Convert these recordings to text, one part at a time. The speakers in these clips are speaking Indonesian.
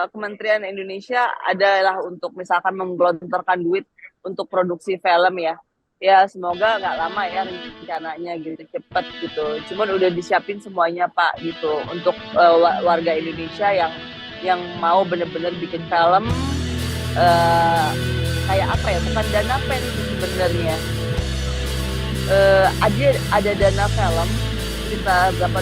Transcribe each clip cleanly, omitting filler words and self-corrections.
Kementerian Indonesia adalah untuk misalkan menggelontorkan duit untuk produksi film ya. Ya semoga nggak lama ya rencananya gitu, cepet gitu. Cuman udah disiapin semuanya Pak gitu untuk warga Indonesia yang mau bener-bener bikin film kayak apa ya? Bukan dana pen itu sebenarnya. Ada dana film kita berapa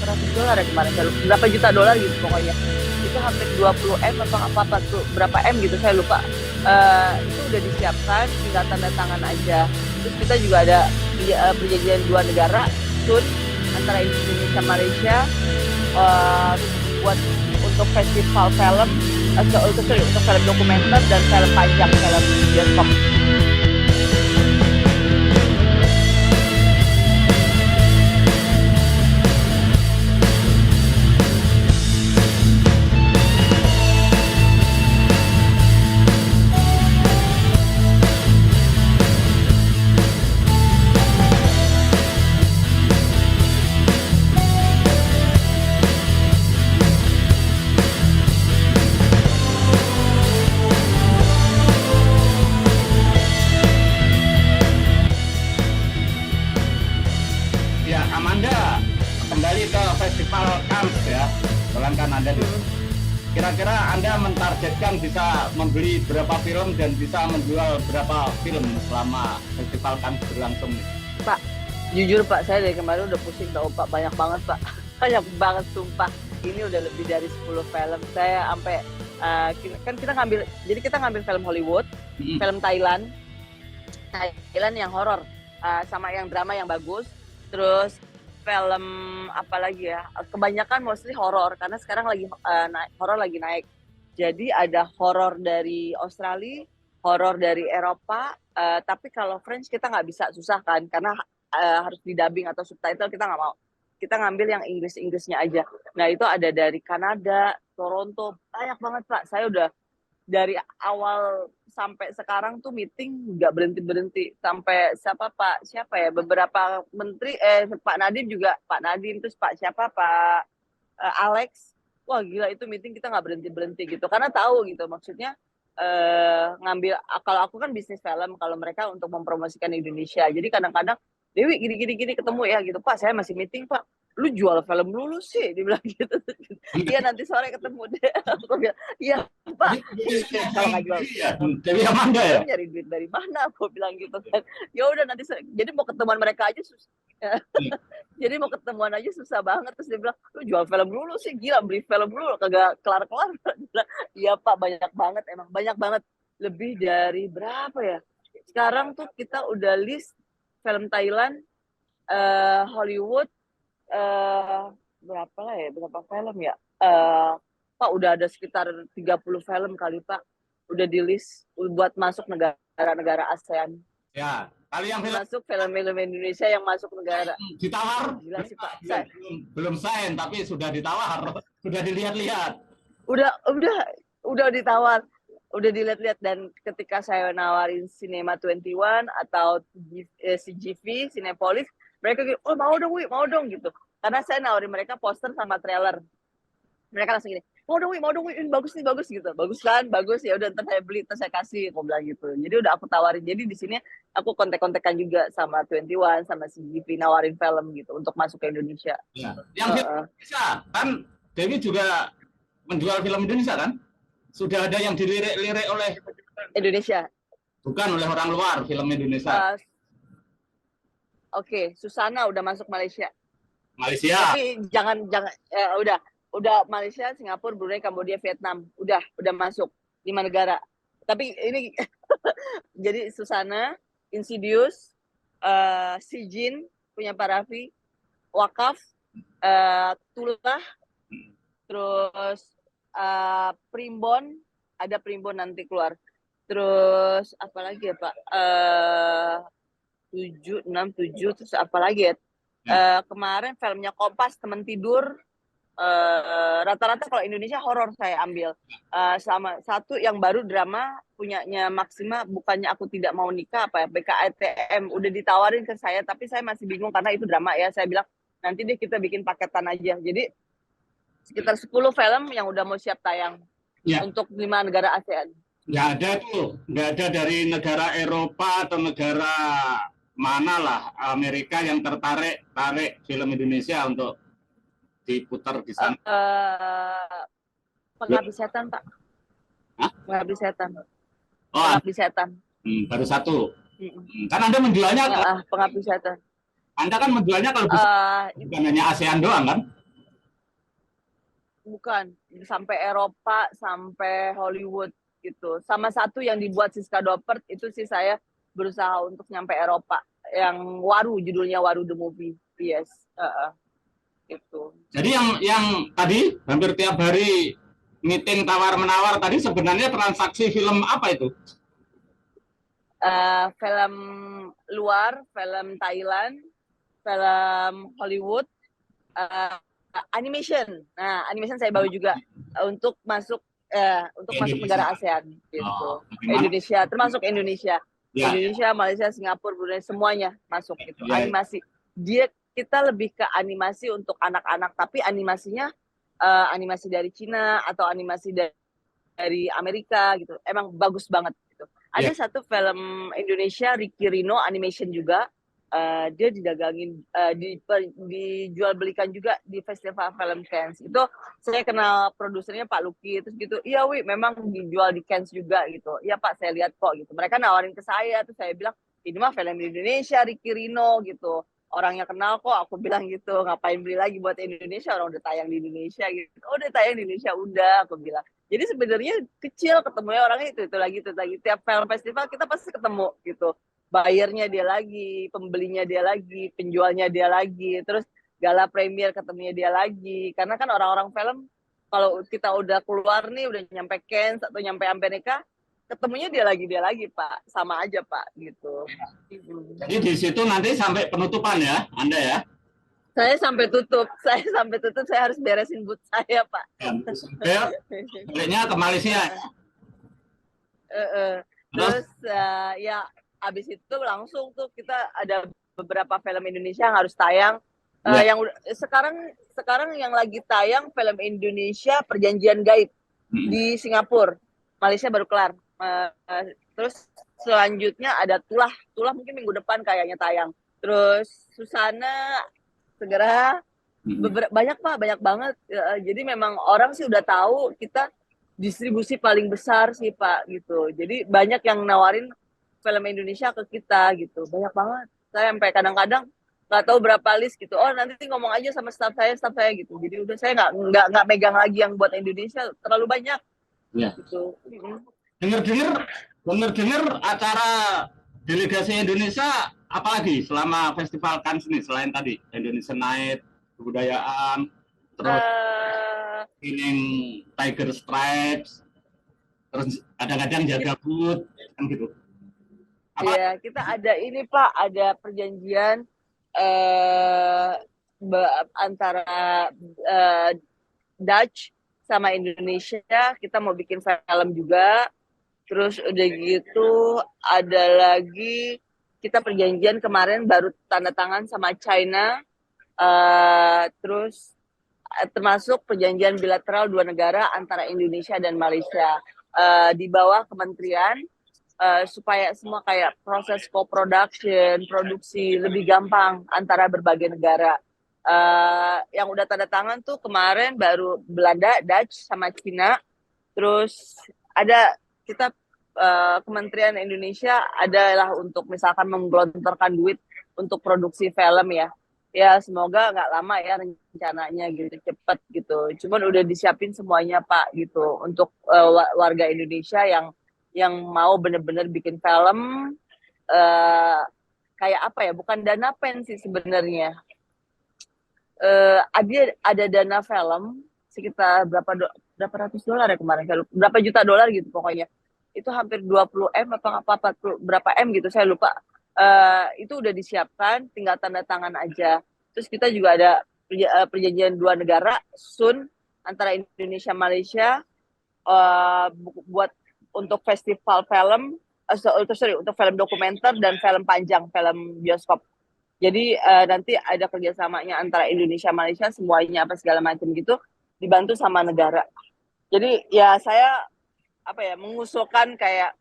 ratus dolar ya kemarin, berapa juta dolar gitu pokoknya, itu hampir 20 M apa tuh berapa M gitu saya lupa. Itu udah disiapkan, tinggal tanda tangan aja. Terus kita juga ada perjanjian 2 negara sun antara Indonesia Malaysia buat untuk festival film, untuk film dokumenter dan film panjang, film bioskop. Ya, Amanda, kembali ke Festival Cannes ya, kan Anda di kira-kira Anda mentargetkan bisa membeli berapa film dan bisa menjual berapa film selama Festival Cannes berlangsung? Pak, jujur Pak, saya dari kemarin udah pusing tau Pak, banyak banget Pak, banyak banget sumpah. Ini udah lebih dari 10 film. Saya sampai kan kita ngambil, jadi kita ngambil film Hollywood, film Thailand yang horor, sama yang drama yang bagus. Terus film apa lagi ya? Kebanyakan mostly horor karena sekarang lagi horor lagi naik. Jadi ada horor dari Australia, horor dari Eropa, tapi kalau French kita nggak bisa, susah kan karena harus didubbing atau subtitle, kita nggak mau. Kita ngambil yang Inggrisnya aja. Nah itu ada dari Kanada, Toronto, banyak banget Pak. Saya udah dari awal sampai sekarang tuh meeting nggak berhenti sampai siapa ya, beberapa menteri, Pak Nadiem juga, Pak Nadiem, terus Pak Alex, wah gila itu meeting kita nggak berhenti gitu karena tahu gitu maksudnya, ngambil, kalau aku kan bisnis film, kalau mereka untuk mempromosikan Indonesia. Jadi kadang-kadang Dewi gini ketemu ya gitu, Pak saya masih meeting Pak, lu jual film dulu sih, dibilang gitu. Iya nanti sore ketemu deh. Aku bilang iya Pak, kalau nggak jual Jadi Amanda ya? nyari duit dari mana, aku bilang gitu kan. Ya udah nanti jadi mau ketemuan mereka aja susah. Jadi mau ketemuan aja susah banget. Terus dia bilang, lu jual film dulu sih, gila beli film dulu kagak kelar-kelar. Iya Pak, banyak banget, emang banyak banget, lebih dari berapa ya sekarang tuh kita udah list film Thailand, Hollywood, berapa film ya, Pak udah ada sekitar 30 film kali Pak, udah di list buat masuk negara-negara ASEAN. Ya, kali yang masuk film-film Indonesia yang masuk negara. Ditawar? Gila sih Pak. Belum sign tapi sudah ditawar, sudah dilihat-lihat. Udah ditawar, udah dilihat-lihat, dan ketika saya nawarin Cinema 21 atau CGV, Cinepolis, mereka gitu, oh mau dong gitu. Karena saya nawarin mereka poster sama trailer. Mereka langsung gini, mau dong Wi, ini bagus gitu. Bagus kan? Bagus, ya udah ntar saya beli, ntar saya kasih, aku bilang gitu. Jadi udah aku tawarin. Jadi di sini aku kontak-kontakan juga sama 21, sama CGV, nawarin film gitu untuk masuk ke Indonesia. Ya. Yang Indonesia kan Dewi juga menjual film Indonesia kan? Sudah ada yang dilirik-lirik oleh Indonesia. Bukan oleh orang luar, film Indonesia. Oke, Susana udah masuk Malaysia. Malaysia. Tapi jangan udah Malaysia, Singapura, Brunei, Kambodia, Vietnam, udah masuk 5 negara. Tapi ini jadi Susana, Insidious, Sijin punya Pak Raffi, Wakaf, Tulah, terus Primbon, ada Primbon nanti keluar. Terus apa lagi ya Pak? 7, 6, 7, terus apa lagi ya? Kemarin filmnya Kompas, Teman Tidur. Rata-rata kalau Indonesia horor saya ambil. Sama satu yang baru drama punyanya Maxima, bukannya Aku Tidak Mau Nikah, apa ya, BKITM, udah ditawarin ke saya tapi saya masih bingung karena itu drama ya. Saya bilang nanti deh kita bikin paketan aja. Jadi sekitar 10 film yang udah mau siap tayang Ya, untuk 5 negara ASEAN. nggak ada tuh, nggak ada dari negara Eropa atau negara mana lah Amerika yang tarik film Indonesia untuk diputar di sana. Pengabdi Setan, Pak. Hah? Pengabdi Setan. Oh, Pengabdi Setan. Baru satu. Kan Anda menjualnya, Pengabdi Setan. Anda kan menjualnya kalau bisa bukan hanya ASEAN doang kan? Bukan, sampai Eropa, sampai Hollywood gitu. Sama satu yang dibuat Siska Doppert itu sih saya berusaha untuk nyampe Eropa. Yang Waru, judulnya Waru the Movie. Yes, gitu. Jadi yang tadi hampir tiap hari meeting tawar-menawar tadi sebenarnya transaksi film apa itu? Film luar, film Thailand, film Hollywood, animation. Nah, animation saya bawa juga untuk masuk negara ASEAN gitu. Indonesia, termasuk Indonesia. Ya. Indonesia, Malaysia, Singapura, Brunei semuanya masuk gitu. Ya. Animasi. Kita lebih ke animasi untuk anak-anak, tapi animasinya animasi dari Cina atau animasi dari Amerika gitu. Emang bagus banget gitu. Ada satu film Indonesia, Ricky Rino animation juga. Dia didagangin, dijual belikan juga di Festival Film Cannes. Itu saya kenal produsernya Pak Luki, terus gitu, iya Wi, memang dijual di Cannes juga gitu. Iya Pak, saya lihat kok gitu. Mereka nawarin ke saya, terus saya bilang, ini mah film Indonesia, Ricky Rino gitu. Orangnya kenal kok, aku bilang gitu, ngapain beli lagi buat Indonesia, orang udah tayang di Indonesia gitu. Oh, udah tayang di Indonesia, udah, aku bilang. Jadi sebenarnya kecil ketemunya orangnya itu lagi. Tiap film festival kita pasti ketemu gitu. Bayarnya dia lagi, pembelinya dia lagi, penjualnya dia lagi, terus gala premier ketemunya dia lagi. Karena kan orang-orang film, kalau kita udah keluar nih, udah nyampe Cannes atau nyampe Amerika, ketemunya dia lagi Pak, sama aja Pak gitu. Jadi di situ nanti sampai penutupan ya, Anda ya? Saya sampai tutup, saya harus beresin booth saya Pak. Baliknya ke Malaysia. Terus ya abis itu langsung tuh kita ada beberapa film Indonesia yang harus tayang. Yang sekarang yang lagi tayang film Indonesia Perjanjian Gaib di Singapura, Malaysia baru kelar. Terus selanjutnya ada Tulah mungkin minggu depan kayaknya tayang. Terus Susana segera banyak Pak, banyak banget. Jadi memang orang sih udah tahu kita distribusi paling besar sih Pak gitu. Jadi banyak yang nawarin film Indonesia ke kita gitu, banyak banget. Saya sampai kadang-kadang nggak tahu berapa list gitu. Oh nanti ngomong aja sama staff saya gitu. Jadi udah saya nggak megang lagi yang buat Indonesia, terlalu banyak. Ya. Gitu. Dengar acara delegasi Indonesia apalagi selama festival Cannes ini selain tadi Indonesian Night, kebudayaan, terus Tiger Stripes, terus kadang-kadang jaga booth kan gitu. Iya, kita ada ini Pak, ada perjanjian antara Dutch sama Indonesia, kita mau bikin film juga. Terus udah gitu ada lagi kita perjanjian kemarin baru tanda tangan sama China, terus termasuk perjanjian bilateral 2 negara antara Indonesia dan Malaysia di bawah kementerian. Supaya semua kayak proses co-production, produksi lebih gampang antara berbagai negara. Yang udah tanda tangan tuh kemarin baru Belanda, Dutch, sama Cina. Terus ada kita Kementerian Indonesia adalah untuk misalkan menggelontorkan duit untuk produksi film ya. Ya semoga nggak lama ya rencananya gitu, cepet gitu. Cuman udah disiapin semuanya Pak gitu untuk warga Indonesia yang mau benar-benar bikin film kayak apa ya, bukan dana pen sih sebenarnya. Ada dana film sekitar berapa ratus dolar ya kemarin, berapa juta dolar gitu pokoknya. Itu hampir 20 M apa 40 berapa M gitu saya lupa. Itu udah disiapkan, tinggal tanda tangan aja. Terus kita juga ada perjanjian 2 negara soon antara Indonesia Malaysia buat untuk festival film, untuk film dokumenter dan film panjang, film bioskop. Jadi nanti ada kerjasamanya antara Indonesia Malaysia semuanya apa segala macam gitu. dibantu sama negara. Jadi ya saya mengusulkan kayak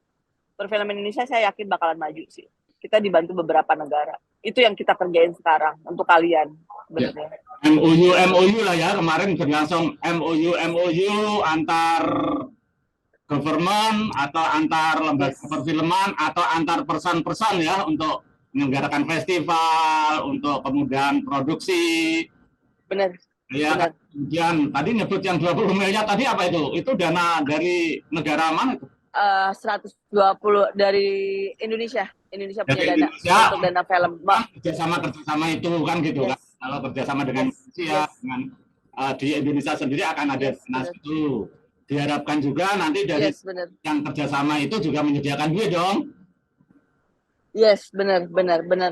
perfilman Indonesia saya yakin bakalan maju sih. Kita dibantu beberapa negara. Itu yang kita kerjain sekarang untuk kalian sebenarnya. MOU lah ya, kemarin berlangsung MOU antar government atau antar lembaga perfilman atau antar person-person ya untuk menyelenggarakan festival, untuk kemudian produksi. Benar. Ya, benar. Kemudian tadi nyebut yang 20 miliar tadi apa itu? Itu dana dari negara mana itu? 120 dari Indonesia. Indonesia punya dari dana Indonesia, untuk dana film. Kerjasama itu kan gitu kan. Kalau kerjasama dengan Indonesia, dengan di Indonesia sendiri akan ada dana itu. Diharapkan juga nanti dari yang kerjasama itu juga menyediakan duit dong. Yes, benar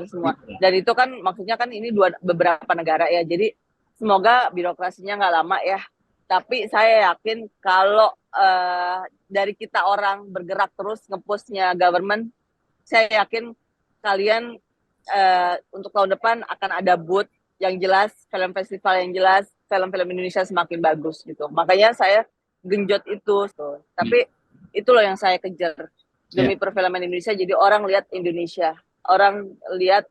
semua. Dan itu kan maksudnya kan ini beberapa negara ya. Jadi semoga birokrasinya nggak lama ya. Tapi saya yakin kalau dari kita orang bergerak terus nge-push-nya government, saya yakin kalian untuk tahun depan akan ada booth yang jelas, film festival yang jelas, film-film Indonesia semakin bagus gitu. Makanya saya genjot itu. Tapi itu loh yang saya kejar demi perfilman Indonesia. Jadi orang lihat Indonesia, orang lihat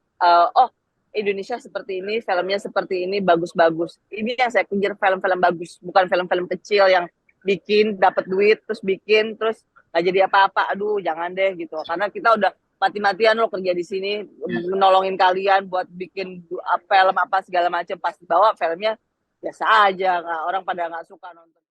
oh Indonesia seperti ini, filmnya seperti ini, bagus-bagus. Ini yang saya kejar, film-film bagus, bukan film-film kecil yang bikin dapat duit terus bikin terus nggak jadi apa-apa. Aduh jangan deh gitu, karena kita udah mati-matian loh kerja di sini menolongin kalian buat bikin film apa segala macam, pasti bawa filmnya biasa aja, orang pada nggak suka nonton.